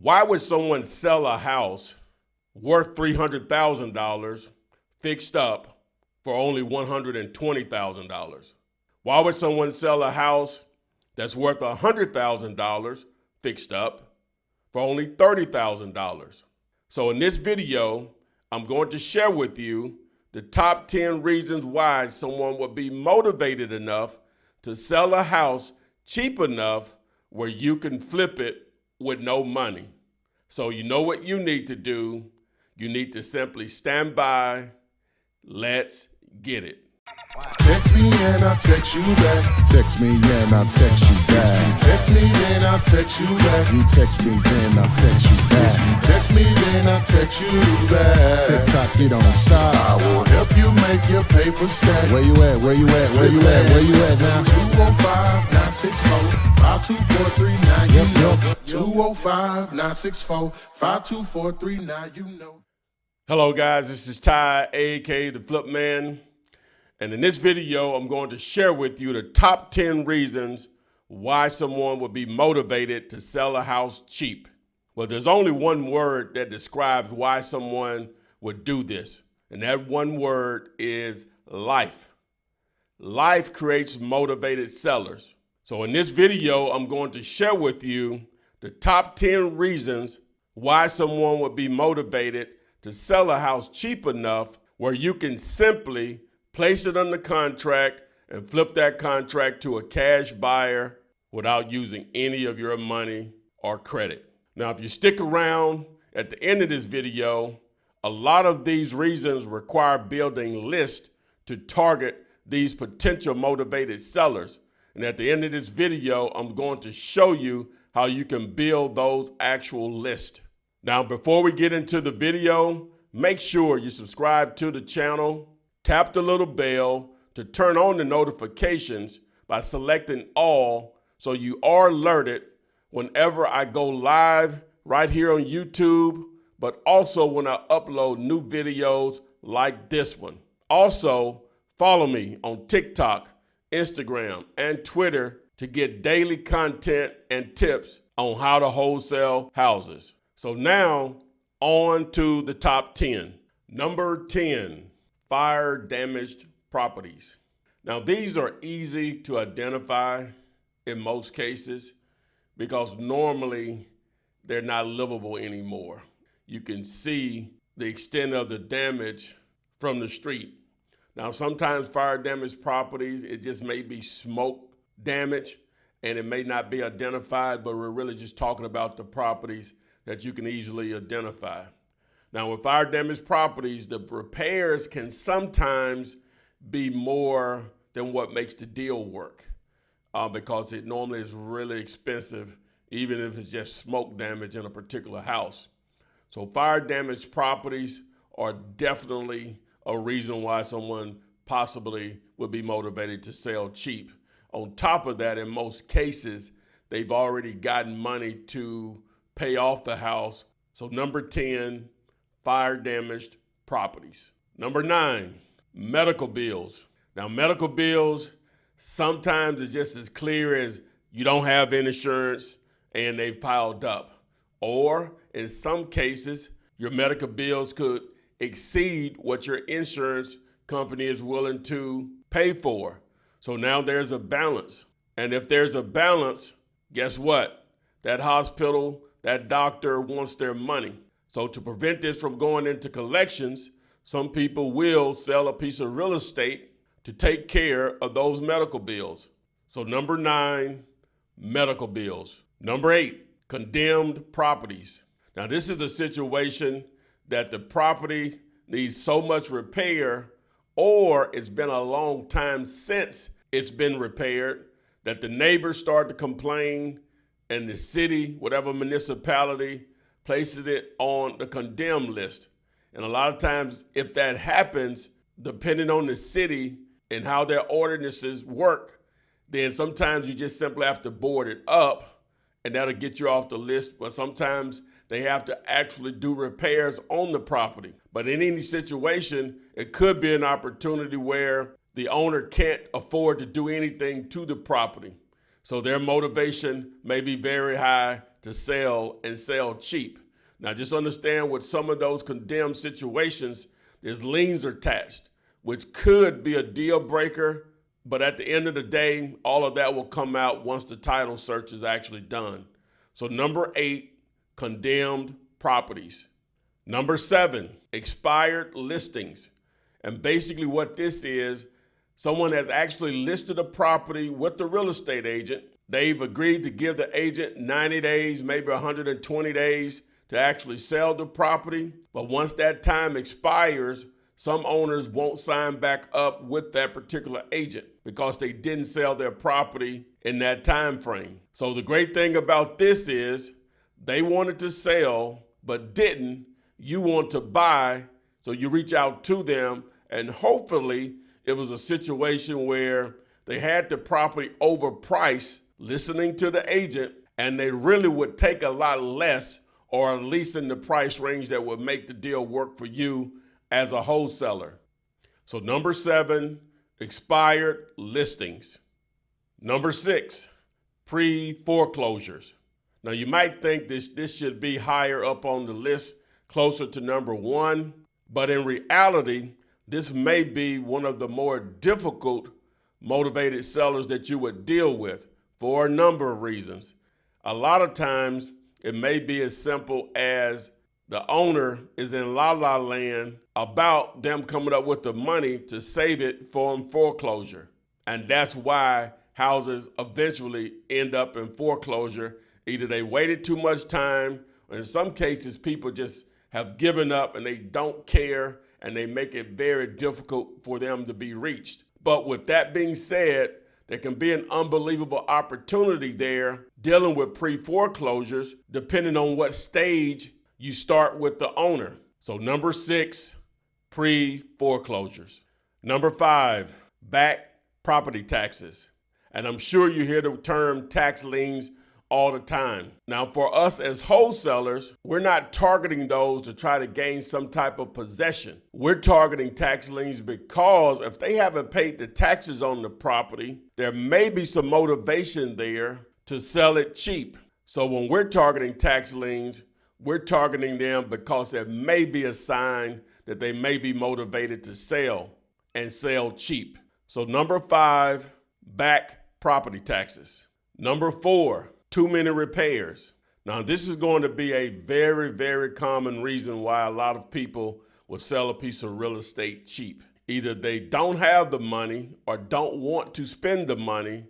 Why would someone sell a house worth $300,000 fixed up for only $120,000? Why would someone sell a house that's worth $100,000 fixed up for only $30,000? So in this video, I'm going to share with you the top 10 reasons why someone would be motivated enough to sell a house cheap enough where you can flip it with no money. So you know what you need to do. You need to simply stand by. Let's get it. Text me and I'll text you back. Text me and I'll text you back. Text me then I'll text you back. You text me then I'll text you back. You text me then I'll text you back. TikTok, you don't stop. I will help you make your paper stack. Where you at? Where you at? Where you at? Where you at now? 205-964-5243. You know. 205-964-5243. You know. Hello guys, this is Ty, aka the Flip Man. And in this video, I'm going to share with you the top 10 reasons why someone would be motivated to sell a house cheap. Well, there's only one word that describes why someone would do this, and that one word is life. Life creates motivated sellers. So in this video, I'm going to share with you the top 10 reasons why someone would be motivated to sell a house cheap enough where you can simply place it under contract and flip that contract to a cash buyer without using any of your money or credit. Now, if you stick around at the end of this video, a lot of these reasons require building lists to target these potential motivated sellers. And at the end of this video, I'm going to show you how you can build those actual lists. Now, before we get into the video, make sure you subscribe to the channel. Tap the little bell to turn on the notifications by selecting all so you are alerted whenever I go live right here on YouTube, but also when I upload new videos like this one. Also, follow me on TikTok, Instagram, and Twitter to get daily content and tips on how to wholesale houses. So now, on to the top 10. Number 10. Fire damaged properties. Now, these are easy to identify in most cases because normally they're not livable anymore. You can see the extent of the damage from the street. Now, sometimes fire damaged properties, it just may be smoke damage and it may not be identified, but we're really just talking about the properties that you can easily identify. Now, with fire damaged properties, the repairs can sometimes be more than what makes the deal work because it normally is really expensive, even if it's just smoke damage in a particular house. So fire damaged properties are definitely a reason why someone possibly would be motivated to sell cheap. On top of that, in most cases, they've already gotten money to pay off the house. So number 10, fire damaged properties. Number 9, medical bills. Now, medical bills, sometimes it's just as clear as you don't have insurance and they've piled up. Or in some cases, your medical bills could exceed what your insurance company is willing to pay for. So now there's a balance. And if there's a balance, guess what? That hospital, that doctor wants their money. So to prevent this from going into collections, some people will sell a piece of real estate to take care of those medical bills. So number 9, medical bills. Number 8, condemned properties. Now this is a situation that the property needs so much repair, or it's been a long time since it's been repaired, that the neighbors start to complain and the city, whatever municipality, places it on the condemned list. And a lot of times, if that happens, depending on the city and how their ordinances work, then sometimes you just simply have to board it up and that'll get you off the list. But sometimes they have to actually do repairs on the property. But in any situation, it could be an opportunity where the owner can't afford to do anything to the property. So their motivation may be very high to sell and sell cheap. Now, just understand with some of those condemned situations, there's liens attached, which could be a deal breaker. But at the end of the day, all of that will come out once the title search is actually done. So number 8, condemned properties. Number 7, expired listings. And basically what this is, someone has actually listed a property with the real estate agent. They've agreed to give the agent 90 days, maybe 120 days to actually sell the property. But once that time expires, some owners won't sign back up with that particular agent because they didn't sell their property in that time frame. So the great thing about this is they wanted to sell but didn't. You want to buy, so you reach out to them, and hopefully it was a situation where they had the property overpriced, listening to the agent, and they really would take a lot less, or at least in the price range that would make the deal work for you as a wholesaler. So number 7, expired listings. Number 6, pre-foreclosures. Now you might think this should be higher up on the list, closer to number 1, but in reality, this may be one of the more difficult motivated sellers that you would deal with for a number of reasons. A lot of times, it may be as simple as the owner is in la-la land about them coming up with the money to save it from foreclosure. And that's why houses eventually end up in foreclosure. Either they waited too much time, or in some cases, people just have given up and they don't care, and they make it very difficult for them to be reached. But with that being said, there can be an unbelievable opportunity there dealing with pre-foreclosures, depending on what stage you start with the owner. So number 6, pre-foreclosures. Number 5, back property taxes. And I'm sure you hear the term tax liens all the time. Now, for us as wholesalers, we're not targeting those to try to gain some type of possession. We're targeting tax liens because if they haven't paid the taxes on the property, there may be some motivation there to sell it cheap. So when we're targeting tax liens, we're targeting them because there may be a sign that they may be motivated to sell and sell cheap. So number 5, back property taxes. Number 4, too many repairs. Now, this is going to be a very, very common reason why a lot of people will sell a piece of real estate cheap. Either they don't have the money or don't want to spend the money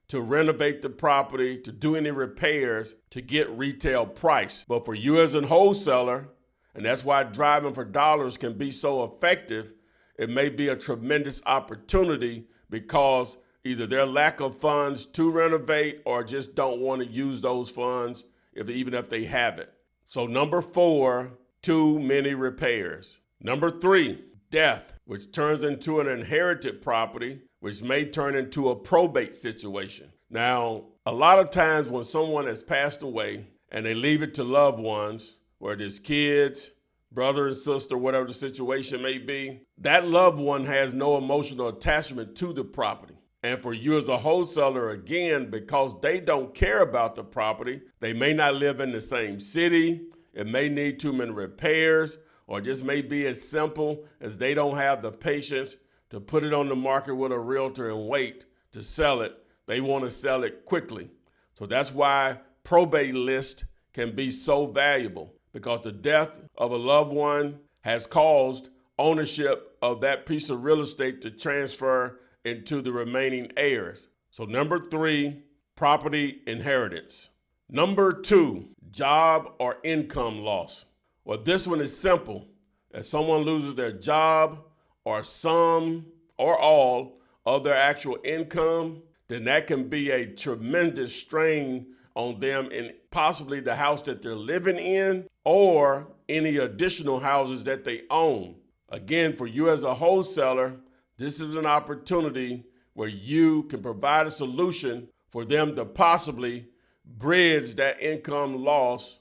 to renovate the property, to do any repairs, to get retail price. But for you as a wholesaler, and that's why driving for dollars can be so effective, it may be a tremendous opportunity because either their lack of funds to renovate or just don't want to use those funds even if they have it. So number 4, too many repairs. Number 3, death, which turns into an inherited property, which may turn into a probate situation. Now, a lot of times when someone has passed away and they leave it to loved ones, whether it's kids, brother and sister, whatever the situation may be, that loved one has no emotional attachment to the property. And for you as a wholesaler, again, because they don't care about the property, they may not live in the same city, it may need too many repairs, or just may be as simple as they don't have the patience to put it on the market with a realtor and wait to sell it. They want to sell it quickly. So that's why probate list can be so valuable, because the death of a loved one has caused ownership of that piece of real estate to transfer into the remaining heirs. So number 3, property inheritance. Number 2, job or income loss. Well, this one is simple. If someone loses their job or some or all of their actual income, then that can be a tremendous strain on them in possibly the house that they're living in or any additional houses that they own. Again, for you as a wholesaler, this is an opportunity where you can provide a solution for them to possibly bridge that income loss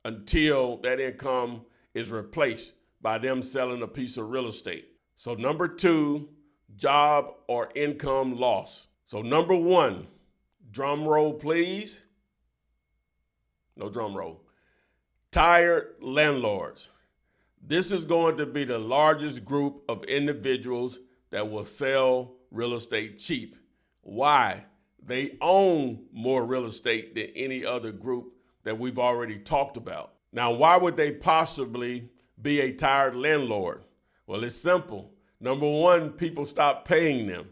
until that income is replaced by them selling a piece of real estate. So number 2, job or income loss. So number 1, drum roll please. No drum roll. Tired landlords. This is going to be the largest group of individuals that will sell real estate cheap. Why? They own more real estate than any other group that we've already talked about. Now, why would they possibly be a tired landlord? Well, it's simple. Number one, people stop paying them,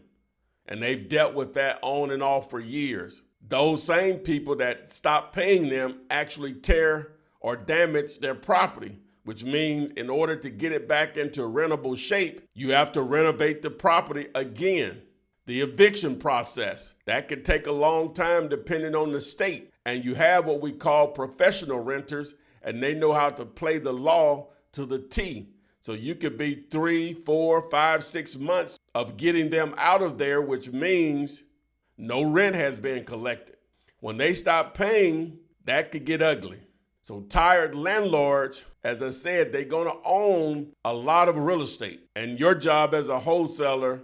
and they've dealt with that on and off for years. Those same people that stop paying them actually tear or damage their property, which means in order to get it back into rentable shape, you have to renovate the property again. The eviction process, that could take a long time depending on the state. And you have what we call professional renters, and they know how to play the law to the T. So you could be 3, 4, 5, 6 months of getting them out of there, which means no rent has been collected. When they stop paying, that could get ugly. So tired landlords, as I said, they're gonna own a lot of real estate. And your job as a wholesaler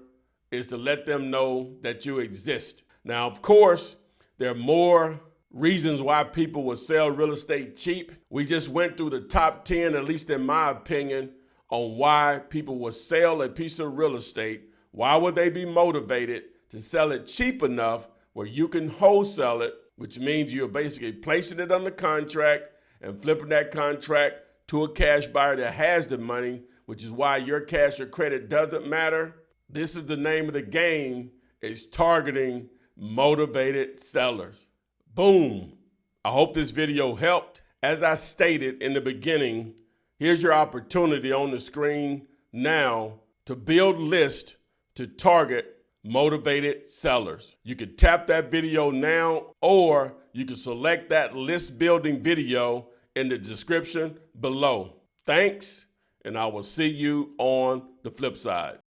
is to let them know that you exist. Now, of course, there are more reasons why people will sell real estate cheap. We just went through the top 10, at least in my opinion, on why people will sell a piece of real estate. Why would they be motivated to sell it cheap enough where you can wholesale it, which means you're basically placing it under contract and flipping that contract to a cash buyer that has the money, which is why your cash or credit doesn't matter. This is the name of the game, is targeting motivated sellers. Boom. I hope this video helped. As I stated in the beginning, here's your opportunity on the screen now to build lists to target motivated sellers. You can tap that video now, or you can select that list building video in the description below. Thanks, and I will see you on the flip side.